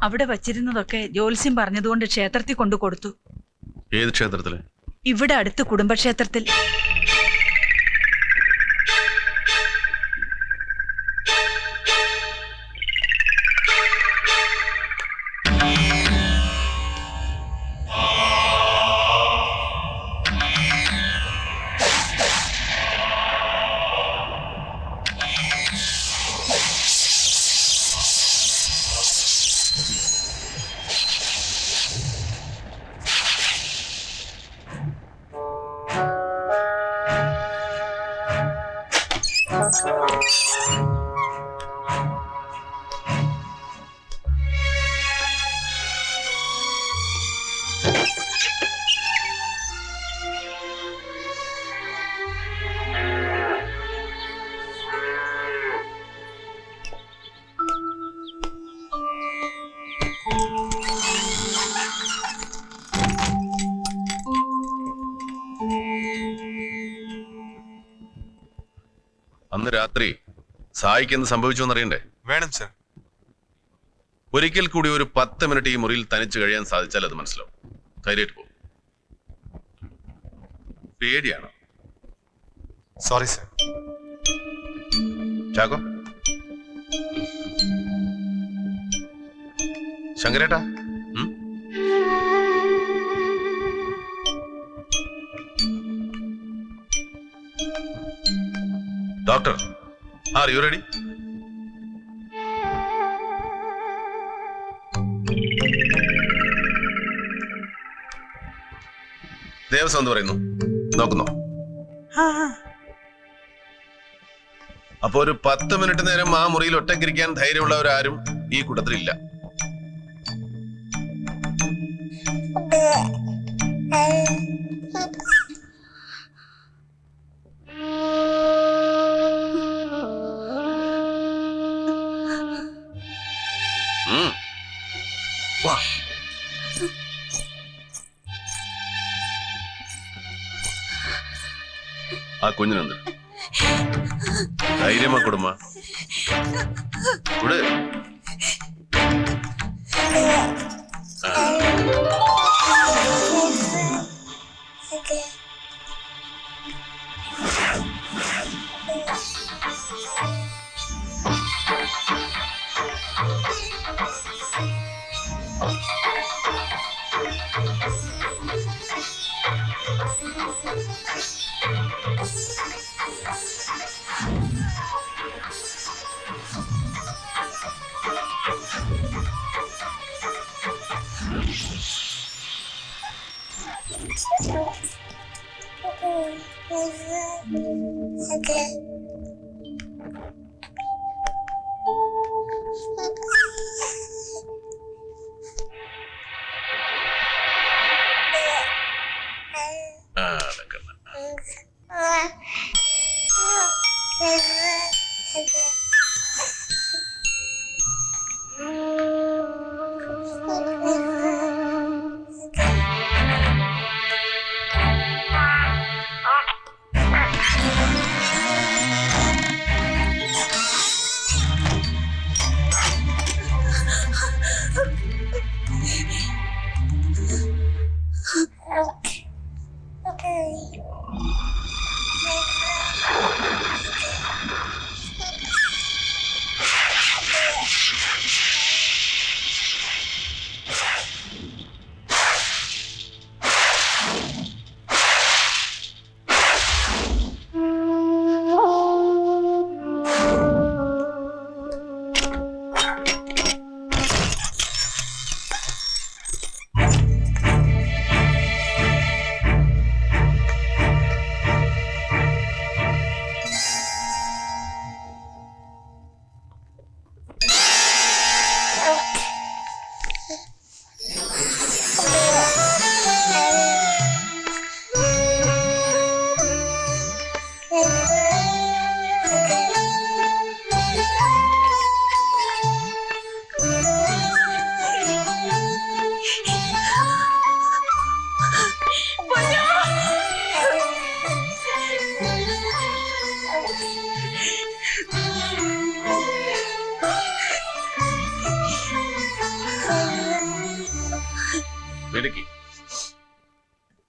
അവിടെ വച്ചിരുന്നതൊക്കെ ജ്യോത്സ്യം പറഞ്ഞതുകൊണ്ട് ക്ഷേത്രത്തിൽ കൊണ്ടു കൊടുത്തു. ഏത് ക്ഷേത്രത്തില്? ഇവിടെ അടുത്ത് കുടുംബക്ഷേത്രത്തിൽ. അന്ന് രാത്രി സായിക്ക് എന്ത് സംഭവിച്ചു എന്നറിയണ്ടേ? വേണം സർ. ഒരിക്കൽ കൂടി ഒരു 10 മിനിറ്റ് ഈ മുറിയിൽ തനിച്ച് കഴിയാൻ സാധിച്ചാൽ അത് മനസ്സിലാവും. ധൈര്യമായിട്ട് പോകും. പേടിയാണോ? Sorry sir. ചാക്കോ, ശങ്കരേട്ടാ, doctor, are you ready? Devaswom എന്ത് പറയുന്നു? നോക്കുന്നോ? അപ്പൊ ഒരു 10 മിനിറ്റ് നേരം ആ മുറിയിൽ ഒറ്റക്കിരിക്കാൻ ധൈര്യമുള്ളവരാരും ഈ കൂട്ടത്തിലില്ല. വാ, ആ കുഞ്ഞിനെന്ത് ധൈര്യമാ കുടുംബ ഇവിടെ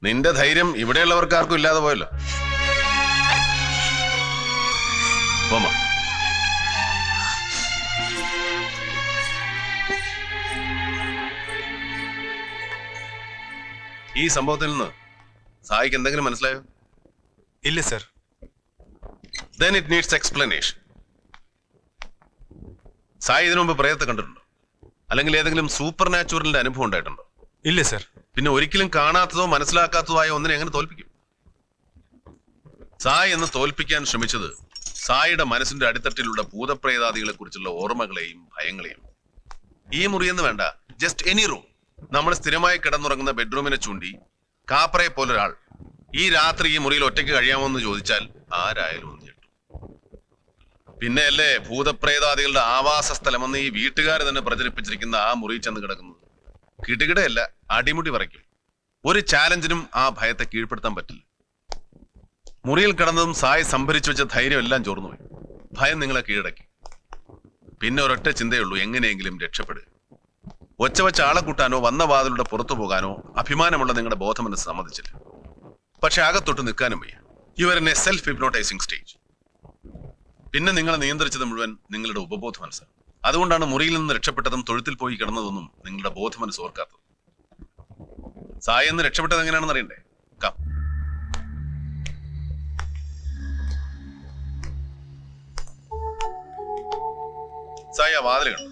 നിന്റെ ധൈര്യം ഇവിടെയുള്ളവർക്ക് ആർക്കും ഇല്ലാതെ പോയല്ലോ. പോമ. ഈ സംഭവത്തിൽ നിന്ന് സായിക്ക് എന്തെങ്കിലും മനസ്സിലായോ? ഇല്ല sir. Then it needs explanation. Sai ഇതിനു മുമ്പ് പ്രേതത്തെ കണ്ടിട്ടുണ്ടോ? അല്ലെങ്കിൽ ഏതെങ്കിലും സൂപ്പർ നാച്ചുറലിന്റെ അനുഭവം ഉണ്ടായിട്ടുണ്ടോ? ഇല്ല സർ. പിന്നെ ഒരിക്കലും കാണാത്തതോ മനസ്സിലാക്കാത്തതോ ആയ ഒന്നിനെ എങ്ങനെ തോൽപ്പിക്കും? സായി എന്ന് തോൽപ്പിക്കാൻ ശ്രമിച്ചത് സായിയുടെ മനസ്സിന്റെ അടിത്തട്ടിലുള്ള ഭൂതപ്രേതാദികളെ കുറിച്ചുള്ള ഓർമ്മകളെയും ഭയങ്ങളെയും. ഈ മുറിയെന്ന് വേണ്ട, ജസ്റ്റ് എനി റൂം. നമ്മൾ സ്ഥിരമായി കിടന്നുറങ്ങുന്ന ബെഡ്റൂമിനെ ചൂണ്ടി കാപ്പറയെ പോലൊരാൾ ഈ രാത്രി ഈ മുറിയിൽ ഒറ്റയ്ക്ക് കഴിയാമോ എന്ന് ചോദിച്ചാൽ ആരായാലും ഒന്ന് ഞെട്ടും. പിന്നെയല്ലേ ഭൂതപ്രേതാദികളുടെ ആവാസ സ്ഥലമെന്ന് ഈ വീട്ടുകാർ തന്നെ പ്രചരിപ്പിച്ചിരിക്കുന്ന ആ മുറി ചെന്ന് കിടക്കുന്നത്. കിടുകിടയല്ല, അടിമുടി വരയ്ക്കും. ഒരു ചാലഞ്ചിനും ആ ഭയത്തെ കീഴ്പ്പെടുത്താൻ പറ്റില്ല. മുറിയിൽ കിടന്നതും സായി സംഭരിച്ചു വെച്ച ധൈര്യം എല്ലാം ചോർന്നുപോയി. ഭയം നിങ്ങളെ കീഴടക്കി. പിന്നെ ഒരൊറ്റ ചിന്തയുള്ളൂ, എങ്ങനെയെങ്കിലും രക്ഷപ്പെടുക. ഒച്ച വെച്ച ആളെ കൂട്ടാനോ വന്ന വാതിലൂടെ പുറത്തു പോകാനോ അഭിമാനമുള്ള നിങ്ങളുടെ ബോധമെന്ന് സമ്മതിച്ചില്ല. പക്ഷെ അകത്തൊട്ട് നിൽക്കാനും വയ്യ. You are in a self hypnotizing stage. പിന്നെ നിങ്ങളെ നിയന്ത്രിച്ചത് മുഴുവൻ നിങ്ങളുടെ ഉപബോധ മനസ്സാണ്. അതുകൊണ്ടാണ് മുറിയിൽ നിന്ന് രക്ഷപ്പെട്ടതും തൊഴുത്തിൽ പോയി കിടന്നതൊന്നും നിങ്ങളുടെ ബോധ മനസ്സ് ഓർക്കാത്തത്. സായി എന്ന് രക്ഷപ്പെട്ടത് എങ്ങനെയാണെന്ന് അറിയണ്ടേ? കം. സായി, ആ വാതിൽ കണ്ടു?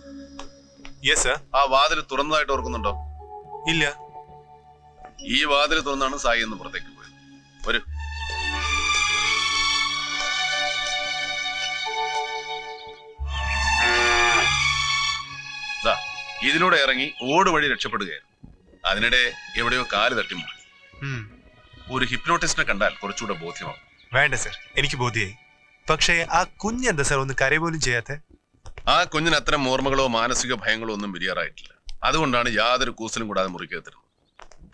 Yes sir. ആ വാതിൽ തുറന്നതായിട്ട് ഓർക്കുന്നുണ്ടോ? ഇല്ല. ഈ വാതിൽ തുറന്നാണ് സായി എന്ന് പുറത്തേക്ക് പോയത്. ഒരു ഇതിലൂടെ ഇറങ്ങി ഓട് വഴി രക്ഷപ്പെടുകയായിരുന്നു. അതിനിടെ എവിടെയോ കാല് തട്ടിമുട്ടി. ഒരു ഹിപ്നോട്ടിസ്റ്റിനെ കണ്ടാൽ കുറച്ചുകൂടെ ബോധ്യമാവും. വേണ്ട സർ, എനിക്ക് ബോധ്യായി. പക്ഷേ ആ കുഞ്ഞെന്താ സർ ഒന്ന് കരയ പോലും ചെയ്യാത്ത? ആ കുഞ്ഞിന് അത്തരം ഓർമ്മകളോ മാനസിക ഭയങ്ങളോ ഒന്നും വിരിയാറായിട്ടില്ല. അതുകൊണ്ടാണ് യാതൊരു കൂസലും കൂടാതെ മുറിക്കകത്തിരുന്നത്.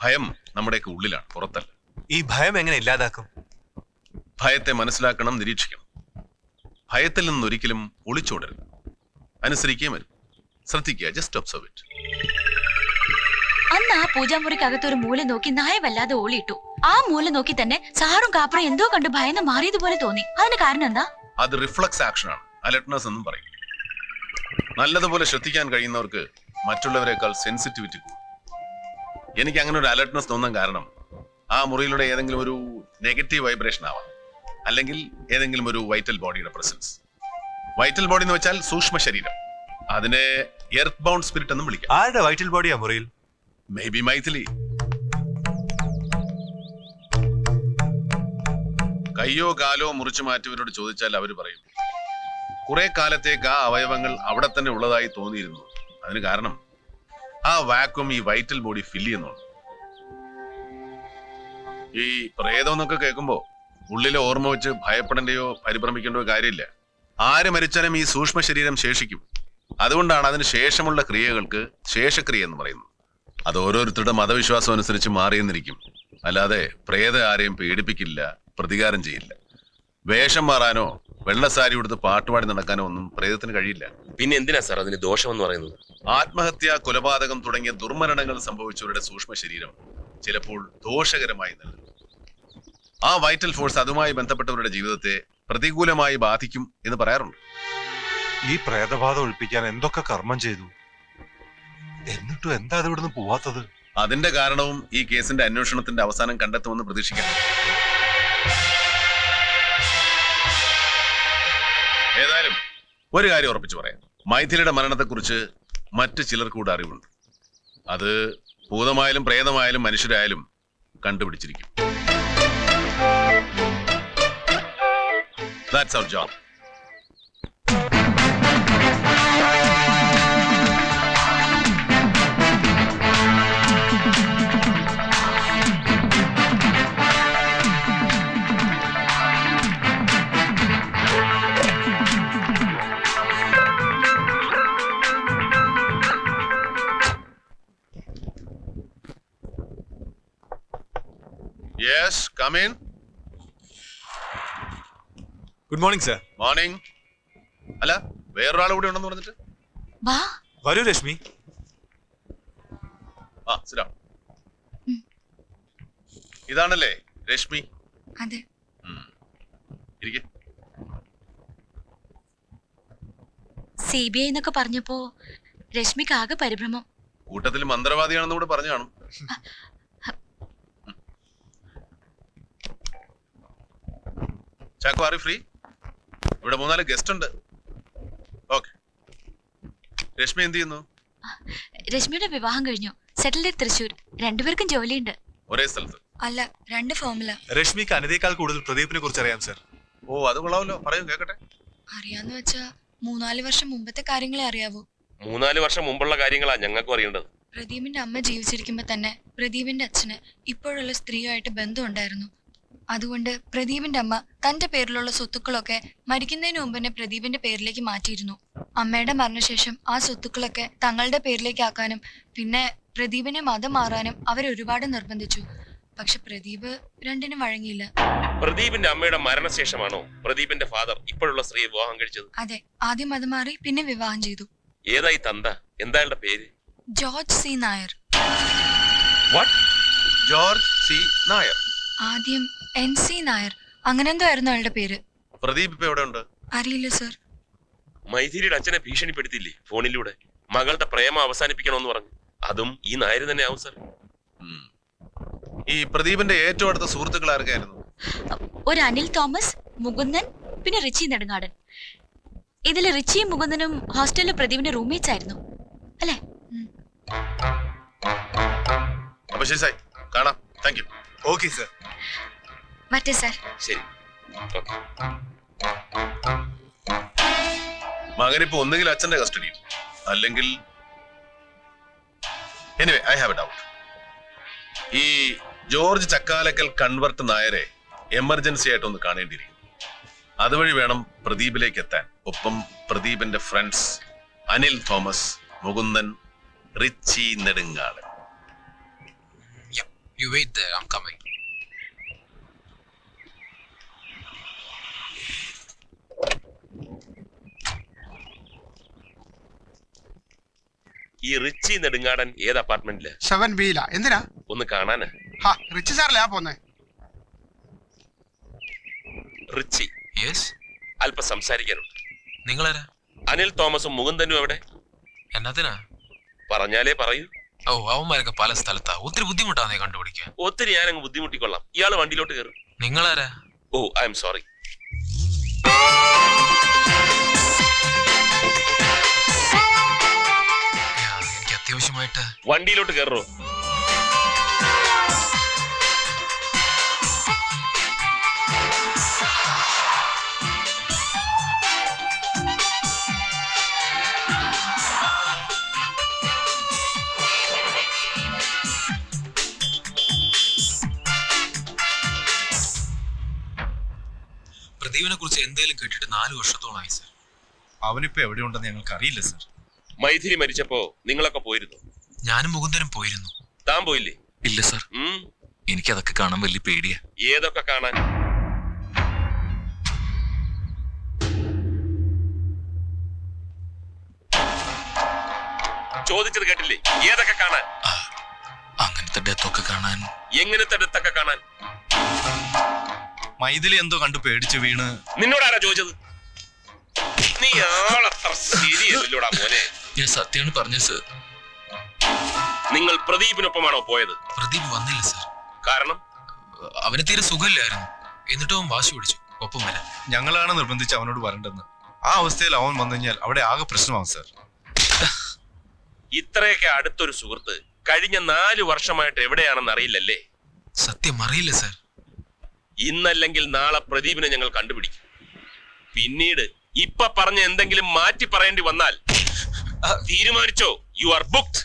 ഭയം നമ്മുടെയൊക്കെ ഉള്ളിലാണ്, പുറത്തല്ല. ഈ ഭയം എങ്ങനെ ഇല്ലാതാക്കും? ഭയത്തെ മനസ്സിലാക്കണം, നിരീക്ഷിക്കണം. ഭയത്തിൽ നിന്നൊരിക്കലും ഒളിച്ചോടരുത്. അനുസരിക്കുകയും വരും. ശ്രദ്ധിക്കുക, ജസ്റ്റ് ഒബ്സർവ് ഇറ്റ്. അന്ന് ആ പൂജാമുറിക്കകത്ത് ഒരു മൂല നോക്കി നായ വല്ലാതെ ഓളിയിട്ടു. ആ മൂല നോക്കി തന്നെ സാറും കാപ്പറും എന്തോ കണ്ട് ഭയന്ന് മാറിയതുപോലെ തോന്നി. അതിന് കാരണം എന്താ? അത് റിഫ്ലക്സ് ആക്ഷൻ ആണ്, അലർട്ട്നെസ് എന്നും പറയും. നല്ലതുപോലെ ശ്രദ്ധിക്കാൻ കഴിയുന്നവർക്ക് മറ്റുള്ളവരെക്കാൾ സെൻസിറ്റിവിറ്റി കൂടും. എനിക്ക് അങ്ങനെ ഒരു അലർട്ട്നെസ് തോന്നാൻ കാരണം ആ മുറിയിലൂടെ ഏതെങ്കിലും ഒരു നെഗറ്റീവ് വൈബ്രേഷൻ ആവാം, അല്ലെങ്കിൽ ഏതെങ്കിലും ഒരു വൈറ്റൽ ബോഡിയുടെ പ്രസൻസ്. വൈറ്റൽ ബോഡി എന്ന് വെച്ചാൽ സൂക്ഷ്മ ശരീരം. അതിനെ എർത്ത് ബൗണ്ട് സ്പിരിറ്റ് എന്നും വിളിക്കാം. ആരുടെ വൈറ്റൽ ബോഡിയാ മുറിയിൽ? Maybe Maithili. കയ്യോ കാലോ മുറിച്ചു മാറ്റിയവരോട് ചോദിച്ചാൽ അവർ പറയും കുറെ കാലത്തേക്ക് ആ അവയവങ്ങൾ അവിടെ തന്നെ ഉള്ളതായി തോന്നിയിരുന്നു. അതിന് കാരണം ആ വാക്വം ഈ വൈറ്റൽ ബോഡി ഫില്ല് ചെയ്യുന്നുണ്ട്. ഈ പ്രേതം എന്നൊക്കെ കേൾക്കുമ്പോ ഉള്ളിലെ ഓർമ്മ വെച്ച് ഭയപ്പെടേണ്ടയോ പരിഭ്രമിക്കേണ്ടയോ കാര്യമില്ല. ആര് മരിച്ചാലും ഈ സൂക്ഷ്മ ശരീരം ശേഷിക്കും. അതുകൊണ്ടാണ് അതിന് ശേഷമുള്ള ക്രിയകൾക്ക് ശേഷക്രിയ എന്ന് പറയുന്നത്. അത് ഓരോരുത്തരുടെ മതവിശ്വാസം അനുസരിച്ച് മാറിയെന്നിരിക്കും. അല്ലാതെ പ്രേത ആരെയും പേടിപ്പിക്കില്ല, പ്രതികാരം ചെയ്യില്ല. വേഷം മാറാനോ വെള്ളസാരി കൊടുത്ത് പാട്ടുപാടി നടക്കാനോ ഒന്നും പ്രേതത്തിന് കഴിയില്ല. പിന്നെ എന്തിനാ സാർ അതിന് ദോഷമെന്ന് പറയുന്നത്? ആത്മഹത്യ, കൊലപാതകം തുടങ്ങിയ ദുർമരണങ്ങൾ സംഭവിച്ചവരുടെ സൂക്ഷ്മ ശരീരം ചിലപ്പോൾ ദോഷകരമായി നൽകും. ആ വൈറ്റൽ ഫോഴ്സ് അതുമായി ബന്ധപ്പെട്ടവരുടെ ജീവിതത്തെ പ്രതികൂലമായി ബാധിക്കും എന്ന് പറയാറുണ്ട്. ഈ പ്രേതബാധ ഒഴിപ്പിക്കാൻ എന്തൊക്കെ കർമ്മം ചെയ്തു, എന്നിട്ടും എന്താ അത് ഇവിടുന്ന് പോവാത്തത്? അതിന്റെ കാരണവും ഈ കേസിന്റെ അന്വേഷണത്തിന്റെ അവസാനം കണ്ടെത്തുമെന്ന് പ്രതീക്ഷിക്കാം. ഏതായാലും ഒരു കാര്യം ഉറപ്പിച്ചു പറയാം, മൈഥിലിയുടെ മരണത്തെക്കുറിച്ച് മറ്റു ചിലർക്ക് കൂടെ അറിവുണ്ട്. അത് ഭൂതമായാലും പ്രേതമായാലും മനുഷ്യരായാലും കണ്ടുപിടിച്ചിരിക്കും. That's our job. Yes, come in. Good morning sir. Morning. അല്ല, വേറൊരാൾ കൂടി ഉണ്ടെന്ന് പറഞ്ഞിട്ട്? വാ. വരൂ ലക്ഷ്മി. ആ, sit down. ഇതാണല്ലേ രശ്മി? അതെ. ഇരിക്കെ. CBI എന്നൊക്കെ പറഞ്ഞപ്പോ രശ്മിക്ക് ആകെ പരിഭ്രമം. കൂട്ടത്തിൽ മന്ത്രവാദിയാണെന്ന് കൂടെ പറഞ്ഞു കാണും. ചാക്കോ, ആറി ഫ്രീ? ഇവിടെ 3-4 ഗസ്റ്റ് ഉണ്ട്. ഓക്കെ. രശ്മി എന്ത് ചെയ്യുന്നു? രശ്മിയുടെ വിവാഹം കഴിഞ്ഞു. സെറ്റിൽഡ് തൃശ്ശൂർ. രണ്ടുപേർക്കും ജോലിയുണ്ട്. ഒരേ സ്ഥലത്ത്? അല്ല, 2 ഫോമില. രശ്മിക്ക് അനിതയേക്കാൾ കൂടുതൽ പ്രദീപിനെ കുറിച്ച് അറിയാം സർ. ഓ, അത് കൊള്ളാമല്ലോ. പറയൂ, കേക്കട്ടെ. അറിയാന്ന് വെച്ചാ 3-4 വർഷം മുമ്പത്തെ കാര്യങ്ങളെ അറിയാവൂ. 3-4 വർഷം മുമ്പുള്ള കാര്യങ്ങളാ ഞങ്ങൾക്കും അറിയേണ്ടത്. പ്രദീപിന്റെ അമ്മ ജീവിച്ചിരിക്കുമ്പോ തന്നെ പ്രദീപിന്റെ അച്ഛന് ഇപ്പോഴുള്ള സ്ത്രീയുമായിട്ട് ബന്ധമുണ്ടായിരുന്നു. അതുകൊണ്ട് പ്രദീപിന്റെ അമ്മ തന്റെ പേരിലുള്ള സ്വത്തുക്കളൊക്കെ മരിക്കുന്നതിന് മുമ്പ് തന്നെ പ്രദീപിന്റെ പേരിലേക്ക് മാറ്റിയിരുന്നു. അമ്മയുടെ മരണശേഷം ആ സ്വത്തുക്കളൊക്കെ തങ്ങളുടെ പേരിലേക്ക് ആക്കാനും പിന്നെ പ്രദീപിനെ മതം മാറാനും അവരൊരുപാട് നിർബന്ധിച്ചു. പക്ഷെ പ്രദീപ് രണ്ടിനും വഴങ്ങിയില്ല. പ്രദീപിന്റെ അമ്മയുടെ മരണശേഷമാണോ പ്രദീപിന്റെ ഫാദർ ഇപ്പോഴുള്ള സ്ത്രീ വിവാഹം കഴിച്ചത്? അതെ, ആദ്യം മതം മാറി പിന്നെ വിവാഹം ചെയ്തു. ഏതായി തന്ത? എന്തായാലും പേര്? George C Nair. George C Nair. ആദ്യം NC നായർ, അങ്ങനെന്തോ ആയിരുന്നു അയാളുടെ പേര്. പ്രദീപ് ഇപ്പൊ എവിടെ ഉണ്ട്? അറിയില്ല സർ. മൈഥിലിയുടെ അച്ഛനെ ഭീഷണിപ്പെടുത്തിയില്ലേ ഫോണിലൂടെ? മകളുടെ പ്രേമം അവസാനിപ്പിക്കണമെന്ന് പറഞ്ഞു. അതും ഈ നായർ തന്നെ ആവും സർ. ഈ പ്രദീപിന്റെ ഏറ്റവും അടുത്ത സുഹൃത്തുക്കൾ ആരൊക്കെയായിരുന്നു? ഒരു അനിൽ തോമസ്, മുകുന്ദൻ, പിന്നെ റിച്ചി നെടുങ്ങാടൻ. ഇതില് റിച്ചിയും മുകുന്ദനും ഹോസ്റ്റലിലെ പ്രദീപിന്റെ റൂംമേറ്റ്സ് ആയിരുന്നു അല്ലേ? അപ്പൊ ശരി സായി, കാണാം. Thank you. Okay sir. മറ്റേ സാർ. ശരി, ഓക്കെ. മകനിപ്പോ ഒന്നുകിൽ അച്ഛന്റെ കസ്റ്റഡിയിൽ, അല്ലെങ്കിൽ anyway I have a doubt. ഈ ജോർജ് ചക്കാലക്കൽ കൺവെർട്ട് നായരെ എമർജൻസി ആയിട്ട് ഒന്ന് കാണേണ്ടിയിരിക്കും. അതുവഴി വേണം പ്രദീപിലേക്ക് എത്താൻ. ഒപ്പം പ്രദീപിന്റെ friends Anil Thomas, Mukundan, Richie Nedungadan. You wait there, I'm coming. ഈ റിച്ചി നെടുങ്ങാടൻ ഏത് അപ്പാർട്ട്മെന്റില്? 7B-ലാ. എന്തിനാ? ഒന്ന് കാണാനാ. റിച്ച് സാറല്ലേ ആ പോന്നെ? Ritchie, Yes? അല്പം സംസാരിക്കാനുണ്ട്. നിങ്ങളാരാ? അനിൽ തോമസും മുകുന്ദനും എവിടെ? എന്നതിനാ? പറഞ്ഞാലേ പറയൂ. ഓ, അവന്മാരൊക്കെ പല സ്ഥലത്താ. ഒത്തിരി ബുദ്ധിമുട്ടാന്നേ കണ്ടുപിടിക്കാൻ. ഒത്തിരി ഞാനങ്ങ് ബുദ്ധിമുട്ടിക്കൊള്ളാം. ഇയാള് വണ്ടിയിലോട്ട് കയറും. നിങ്ങളാരാ? ഓ, ഐ എം സോറി. എനിക്ക് അത്യാവശ്യമായിട്ട് വണ്ടിയിലോട്ട് കയറോ? പ്രദീപിനെ കുറിച്ച് എന്തേലും കേട്ടിട്ട് 4 വർഷത്തോളമായി സർ. അവനിപ്പോ എവിടെയുണ്ടെന്ന് ഞങ്ങൾക്ക് അറിയില്ല സർ. മൈഥിലി മരിച്ചപ്പോ നിങ്ങളൊക്കെ പോയിരുന്നു? ഞാനും മുകുന്ദനും പോയിരുന്നു. താൻ പോയില്ലേ? ഇല്ല സർ, എനിക്കതൊക്കെ കാണാൻ വലിയ പേടിയാ. ഏതൊക്കെ കാണാൻ? ചോദിച്ചത് കേട്ടില്ലേ? ഏതൊക്കെ കാണാൻ? അങ്ങനത്തെ ഡെത്തൊക്കെ കാണാൻ. എങ്ങനത്തെ ഡെത്തൊക്കെ കാണാൻ? മൈഥിലി എന്തോ കണ്ടു പേടിച്ചു വീണ്. നിന്നോടാരാ ചോദിച്ചത്? നീ ആളത്ര ശരിയല്ലോടാ മോനെ. ഞാൻ സത്യമാണ് പറഞ്ഞത് സർ. നിങ്ങൾ പ്രദീപിനൊപ്പമാണോ പോയത്? പ്രദീപ് വന്നില്ല സർ. കാരണം? അവന് തീരെ സുഖമില്ലായിരുന്നു. എന്നിട്ടും അവൻ വാശി പിടിച്ചു ഒപ്പം വരാൻ. ഞങ്ങളാണ് നിർബന്ധിച്ച് അവനോട് വരണ്ടെന്ന്. ആ അവസ്ഥയിൽ അവൻ വന്നു കഴിഞ്ഞാൽ അവിടെ ആകെ പ്രശ്നമാവും സർ. ഇത്രയൊക്കെ അടുത്തൊരു സുഹൃത്ത് കഴിഞ്ഞ 4 വർഷമായിട്ട് എവിടെയാണെന്ന് അറിയില്ലല്ലേ? സത്യം അറിയില്ല സർ. ഇന്നല്ലെങ്കിൽ നാളെ പ്രദീപിനെ ഞങ്ങൾ കണ്ടുപിടിക്കും. പിന്നീട് ഇപ്പൊ പറഞ്ഞ എന്തെങ്കിലും മാറ്റി പറയേണ്ടി വന്നാൽ തീരുമാനിച്ചോ, യു ആർ ബുക്ക്ഡ്.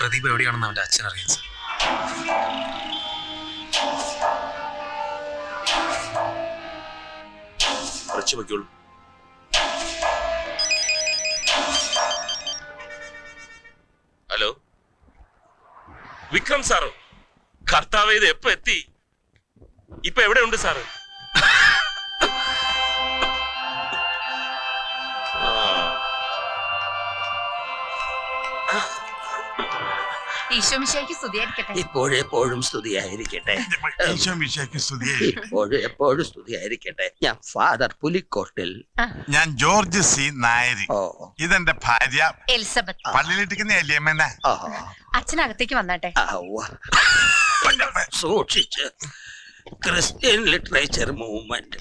പ്രദീപ് എവിടെയാണെന്ന് അവന്റെ അച്ഛൻ അറിയാം സർ. കുറച്ച് വയ്ക്കുള്ളൂ. ഹലോ, വിക്രം സാറോ? കർത്താവ്, ഇത് എപ്പോ എത്തി? ഇപ്പൊ എവിടെയുണ്ട് സാറ്? ഈശോമിശിഹായ്ക്ക് സ്തുതിയായിരിക്കട്ടെ. ഇപ്പോഴെപ്പോഴും സ്തുതിയായിരിക്കട്ടെ. ഇപ്പോഴെപ്പോഴും സ്തുതിയായിരിക്കട്ടെ. ഞാൻ ഫാദർ പുലിക്കോട്ടിൽ. ഞാൻ ജോർജ് സി നായരി. ഓ ഇതെന്റെ ഭാര്യ എലിസബത്ത്. പള്ളിയിലിട്ടിരിക്കുന്ന എലിയമ്മേനെ. ഓ അച്ഛനകത്തേക്ക് വന്നാട്ടെ. സൂക്ഷിച്ച്. ക്രിസ്ത്യൻ ലിറ്ററേച്ചർ മൂവ്മെന്റ്,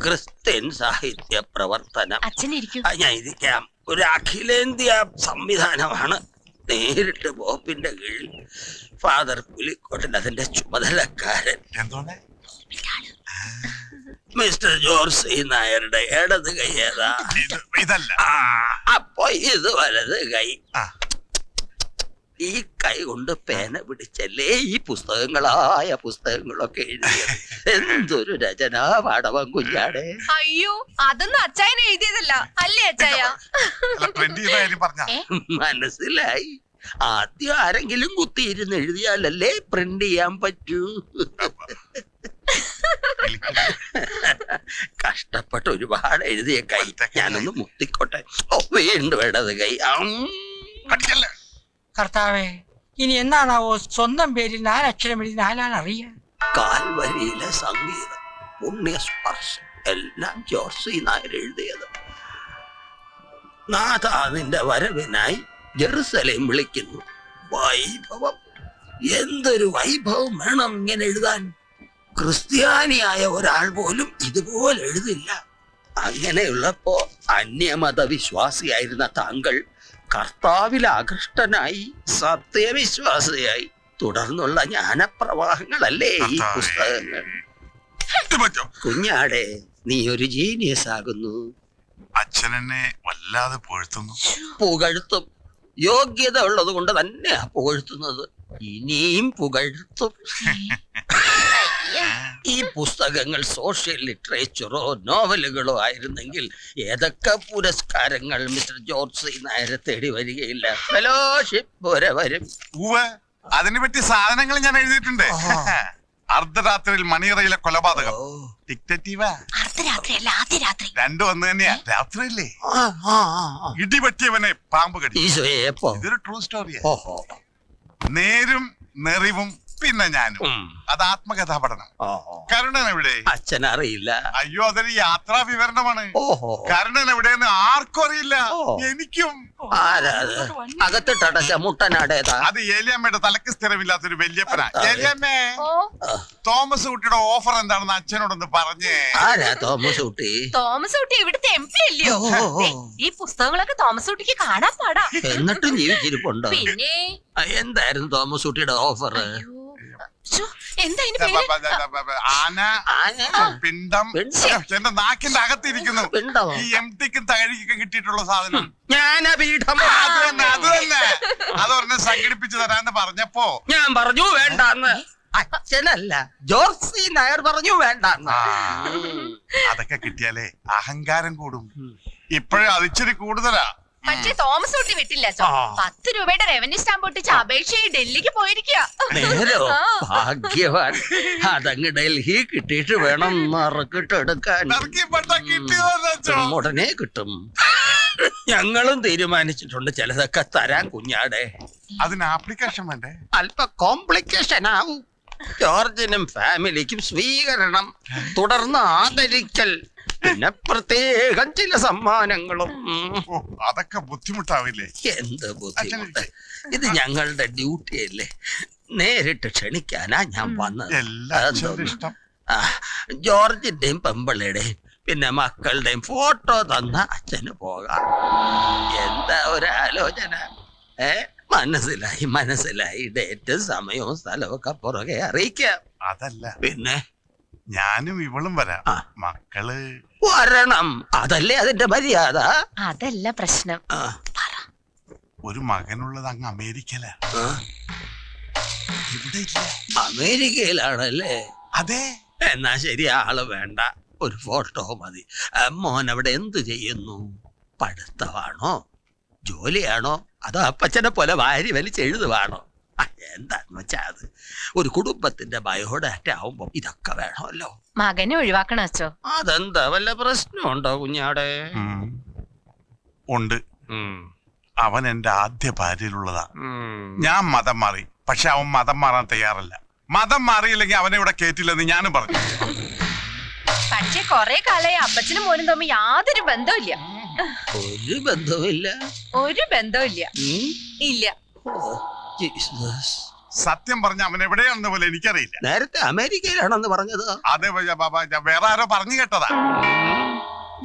ക്രിസ്ത്യൻ സാഹിത്യ പ്രവർത്തനം. അച്ഛനിരിക്കൂ. ഞാൻ ഇരിക്കാം. ഒരു അഖിലേന്ത്യാ സംവിധാനമാണ്. നേരിട്ട് ബോപ്പിന്റെ കീഴിൽ ഫാദർ പുലിക്കോട്ടിൽ അതിന്റെ ചുമതലക്കാരൻ. എന്തോന്നെ? മിസ്റ്റർ ജോർജ് സി നായരുടെ ഇടത് കൈ ഏതാ? ഇതല്ല. അപ്പൊ ഇത് വലത് കൈ. ആ. ഈ കൈ കൊണ്ട് പേന പിടിച്ചല്ലേ ഈ പുസ്തകങ്ങളൊക്കെ എഴുതിയത്. എന്തൊരു രചനാ പാടവം കുഞ്ഞാടെ. അയ്യോ, അതൊന്നും അച്ചായൻ എഴുതിയതല്ല അല്ലേ അച്ചായ? മനസ്സിലായി. ആദ്യം ആരെങ്കിലും കുത്തിയിരുന്ന് എഴുതിയാലല്ലേ പ്രിന്റ് ചെയ്യാൻ പറ്റൂ. കഷ്ടപ്പെട്ട് ഒരുപാട് എഴുതിയ കൈ. ഞാനൊന്ന് മുത്തിക്കോട്ടെ. ഓ, വീണ്ടും ഇടത് കൈ. കർത്താവേ, ഇനി എന്നാണാവോ സ്വന്തം പേരിൽ 4 അക്ഷരം എഴുതി 4 ആൾ അറിയാൻ? കാൽവരിയിലെ സംഗീതം, പുണ്യസ്പർശം എല്ലാം ജോർജ് സി നായർ എഴുതിയത്. നാഥ നിന്റെ വരവിനായി ജെറുസലേം വിളിക്കുന്നു. വൈഭവം, എന്തൊരു വൈഭവം വേണം ഇങ്ങനെ എഴുതാൻ. ക്രിസ്ത്യാനിയായ ഒരാൾ പോലും ഇതുപോലെ എഴുതില്ല. അങ്ങനെയുള്ളപ്പോ അന്യമത വിശ്വാസിയായിരുന്ന താങ്കൾ കർത്താവിൽ ആകൃഷ്ടനായി സത്യവിശ്വാസിയായി. തുടർന്നുള്ള ജ്ഞാനപ്രവാഹങ്ങളല്ലേ ഈ പുസ്തകങ്ങൾ. കുഞ്ഞാടെ, നീ ഒരു ജീനിയസ് ആകുന്നു. അച്ഛനെന്നെ വല്ലാതെ പുകഴ്ത്തുന്നു. പുകഴ്ത്തും. യോഗ്യത ഉള്ളത് കൊണ്ട് തന്നെയാ പുകഴ്ത്തുന്നത്. ഇനിയും പുകഴ്ത്തും. ഈ പുസ്തകങ്ങൾ സോഷ്യൽ ലിറ്ററേച്ചറോ നോവലുകളോ ആയിരുന്നെങ്കിൽ ഏതൊക്കെ പുരസ്കാരങ്ങൾ മിസ്റ്റർ ജോർജ് സി നായരെ തേടി വരികയില്ല. ഫെലോഷിപ്പ് വരെ വരും. അതിനെ പറ്റി സാധനങ്ങൾ ഞാൻ എഴുതിയിട്ടുണ്ട്. അർദ്ധരാത്രിയിൽ മണിയറയിലെ കൊലപാതകം. ഡിക്റ്റേറ്റീവാ. അർദ്ധരാത്രിയല്ല, ആദ്യ രാത്രി. രണ്ടും ഒന്ന് തന്നെയാ. രാത്രിയല്ലേ? ഇടിപറ്റിയവനെ പാമ്പ് കടി. ഇതൊരു ട്രൂ സ്റ്റോറിയാ. നേരും നെറിവും പിന്നെ ഞാനും. അത് ആത്മകഥാ പഠനം. കരുണൻ എവിടെ? അച്ഛനറിയില്ല. അയ്യോ, അതൊരു യാത്രാ വിവരണമാണ്. കരുണൻ എവിടെയെന്ന് ആർക്കും അറിയില്ല. എനിക്കും. അകത്തിട്ടടച്ച മുട്ടനാടേതാ? അത് ഏലിയമ്മയുടെ തലക്ക് സ്ഥിരമില്ലാത്തൊരു വല്യപ്പനാ. ഏലിയമ്മേ, തോമസ് കുട്ടിയുടെ ഓഫർ എന്താണെന്ന് അച്ഛനോടൊന്ന് പറഞ്ഞേ. ആരാ തോമസ് കുട്ടി? തോമസ് കുട്ടി ഇവിടുത്തെ MP അല്ലയോ? ഈ പുസ്തകങ്ങളൊക്കെ തോമസ് കുട്ടിക്ക് കാണാൻ പാടാ. എന്നിട്ടും ജീവിച്ചിരിപ്പുണ്ടോ? പിന്നെ എന്തായിരുന്നു തോമസ് കുട്ടിയുടെ ഓഫർ? എന്താ ഇതിന് പേര്? ആന, പിണ്ടം. എന്റെ നാക്കിന്റെ അകത്തിരിക്കുന്നു. ഈ എംടിക്കും തകഴിക്കും കിട്ടിയിട്ടുള്ള സാധനം. ജ്ഞാനപീഠം. അത് തന്നെ. അതൊരെണ്ണം സംഘടിപ്പിച്ചു തരാന്ന് പറഞ്ഞപ്പോ ഞാൻ പറഞ്ഞു വേണ്ടാന്ന്. അച്ഛനല്ല, ജോർജ് സി നായർ പറഞ്ഞു വേണ്ടാന്ന്. അതൊക്കെ കിട്ടിയാലേ അഹങ്കാരം കൂടും. ഇപ്പോഴും അതിച്ചിരി കൂടുതലാ. പക്ഷേ തോമസ് കുട്ടി വിട്ടില്ല. 10 രൂപയുടെ റവന്യൂ സ്റ്റാമ്പ് ഒട്ടിച്ച് അപേക്ഷയായി ഡൽഹിക്ക് പോയിരിക്കുക. നേരോ? ഭാഗ്യവാൻ. അതങ്ങ് ഡൽഹി കിട്ടിയിട്ട് വേണം മറക്കിട്ടെടുക്കാൻ. ഉടനെ കിട്ടും. ഞങ്ങളും തീരുമാനിച്ചിട്ടുണ്ട് ചിലതൊക്കെ തരാൻ കുഞ്ഞാടെ. അതിന് ആപ്ലിക്കേഷൻ വേണ്ടേ? അല്പ കോംപ്ലിക്കേഷൻ ആവും. ജോർജിനും ഫാമിലിക്കും സ്വീകരണം, തുടർന്ന് ആദരിക്കൽ, പിന്നെ പ്രത്യേകം ചില സമ്മാനങ്ങളും. അതൊക്കെ ബുദ്ധിമുട്ടാവില്ലേ? എന്ത് ബുദ്ധിമുട്ട്? ഇത് ഞങ്ങളുടെ ഡ്യൂട്ടി അല്ലേ. നേരിട്ട് ക്ഷണിക്കാനാ ഞാൻ വന്നത്. ജോർജിന്റെയും പെമ്പിളയുടെയും പിന്നെ മക്കളുടെയും ഫോട്ടോ തന്ന അച്ഛന് പോകാം. എന്താ ഒരു ആലോചന? മനസ്സിലായി. ഡേറ്റും സമയവും സ്ഥലവും ഒക്കെ പുറകെ അറിയിക്കാം. അതല്ല, പിന്നെ ഞാനും ഇവളും വരാം. മക്കള് വരണം. അതല്ലേ അതിന്റെ മര്യാദ. അതല്ല പ്രശ്നം. ഒരു മകനുള്ളത് അങ്ങ് അമേരിക്കയില. ആ? ഇവിടെ ഇല്ല. അമേരിക്കയിലാണല്ലേ? അതെ. എന്നാ ശരി, ആള് വേണ്ട, ഒരു ഫോട്ടോ മതി. മോൻ അവിടെ എന്ത് ചെയ്യുന്നു? പഠിത്തമാണോ, ജോലിയാണോ, അതോ അപ്പച്ചനെ പോലെ വാരി വലിച്ചെഴുതുവാണോ? എന്താന്ന് വെച്ചാ അത് ഒരു കുടുംബത്തിന്റെ ബയോഡാറ്റ ആവുമ്പോ ഇതൊക്കെ വേണമല്ലോ. മകനെ ഒഴിവാക്കണം അച്ചോ. അതെന്താ, വല്ല പ്രശ്നമുണ്ടോ കുഞ്ഞാടെ? ഉണ്ട്. അവൻ എന്റെ ആദ്യ ഭാര്യയിലുള്ളതാ. ഞാൻ മതം മാറി, പക്ഷെ അവൻ മതം മാറാൻ തയ്യാറല്ല. മതം മാറിയില്ലെങ്കിൽ അവനെ ഇവിടെ കേറ്റില്ലെന്ന് ഞാനും പറഞ്ഞു. പക്ഷെ കൊറേ കാലായി അപ്പച്ചനും മോനും തമ്മിൽ യാതൊരു ബന്ധമില്ല. ഒരു ബന്ധവുമില്ല. ഒരു ബന്ധമില്ല. ഇല്ല. സത്യം പറഞ്ഞ അവൻ എവിടെയാണെന്ന് പോലെ എനിക്കറിയില്ല. നേരത്തെ അമേരിക്കയിലാണെന്ന് പറഞ്ഞത്? അതെ വേറെ ആരോ പറഞ്ഞു കേട്ടതാ.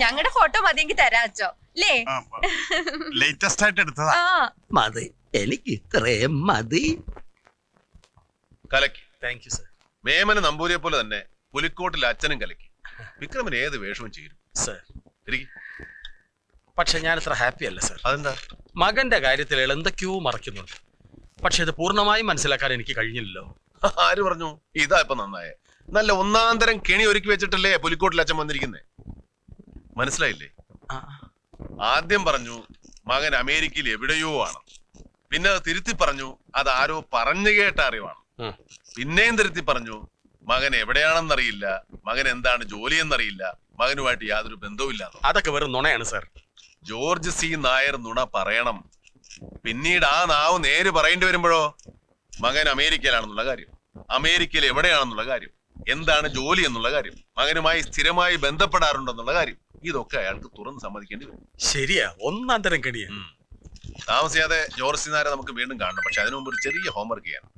ഞങ്ങളുടെ ഫോട്ടോ മതിയെങ്കിൽ തരാ അച്ചോ. ലേ ലേറ്റസ്റ്റ് ആയിട്ട് എടുത്തതാ. മതി, എനിക്ക് ഇത്രയും മതി. കലക്കി. Thank you sir. വേമന നമ്പൂരിയെ പോലെ തന്നെ പുലിക്കോട്ടിൽ അച്ഛനും കലക്കി. വിക്രമന് ഏത് വേഷവും ചേരും സർ. ഇരിക്ക്. പക്ഷെ ഞാൻ ഇത്ര ഹാപ്പി അല്ല സർ. അതെന്താ? മകന്റെ കാര്യത്തിൽ അയാൾ എന്തൊക്കെയോ മറക്കുന്നുണ്ട്. പക്ഷെ ഇത് പൂർണ്ണമായും മനസ്സിലാക്കാൻ എനിക്ക് കഴിഞ്ഞില്ലല്ലോ. ആര് പറഞ്ഞു? ഇതാ ഇപ്പൊ നന്നായേ. നല്ല ഒന്നാന്തരം കെണി ഒരുക്കി വെച്ചിട്ടല്ലേ പുലിക്കോട്ടിൽ അച്ഛൻ വന്നിരിക്കുന്നേ. മനസ്സിലായില്ലേ? ആദ്യം പറഞ്ഞു മകൻ അമേരിക്കയിൽ എവിടെയോ ആണ്. പിന്നെ അത് തിരുത്തി പറഞ്ഞു അത് ആരോ പറഞ്ഞു കേട്ട അറിവാണ്. പിന്നെയും തിരുത്തി പറഞ്ഞു മകൻ എവിടെയാണെന്നറിയില്ല, മകൻ എന്താണ് ജോലി എന്നറിയില്ല, മകനുമായിട്ട് യാതൊരു ബന്ധവുമില്ല. അതൊക്കെ വെറും നുണയാണ് സർ. ജോർജ് സി നായർ നുണ പറയണം. പിന്നീട് ആ നാവ് നേര് പറയേണ്ടി വരുമ്പോഴോ മകൻ അമേരിക്കയിലാണെന്നുള്ള കാര്യം, അമേരിക്കയിൽ എവിടെയാണെന്നുള്ള കാര്യം, എന്താണ് ജോലി എന്നുള്ള കാര്യം, മകനുമായി സ്ഥിരമായി ബന്ധപ്പെടാറുണ്ടെന്നുള്ള കാര്യം, ഇതൊക്കെ അയാൾക്ക് തുറന്ന് സമ്മതിക്കേണ്ടി വരും. ശരിയാ, ഒന്നാം തരം കെണിയാ. താമസിയാതെ ജോർജ് സി നായരെ നമുക്ക് വീണ്ടും കാണണം. പക്ഷെ അതിനു മുമ്പ് ഒരു ചെറിയ ഹോംവർക്ക് ചെയ്യണം.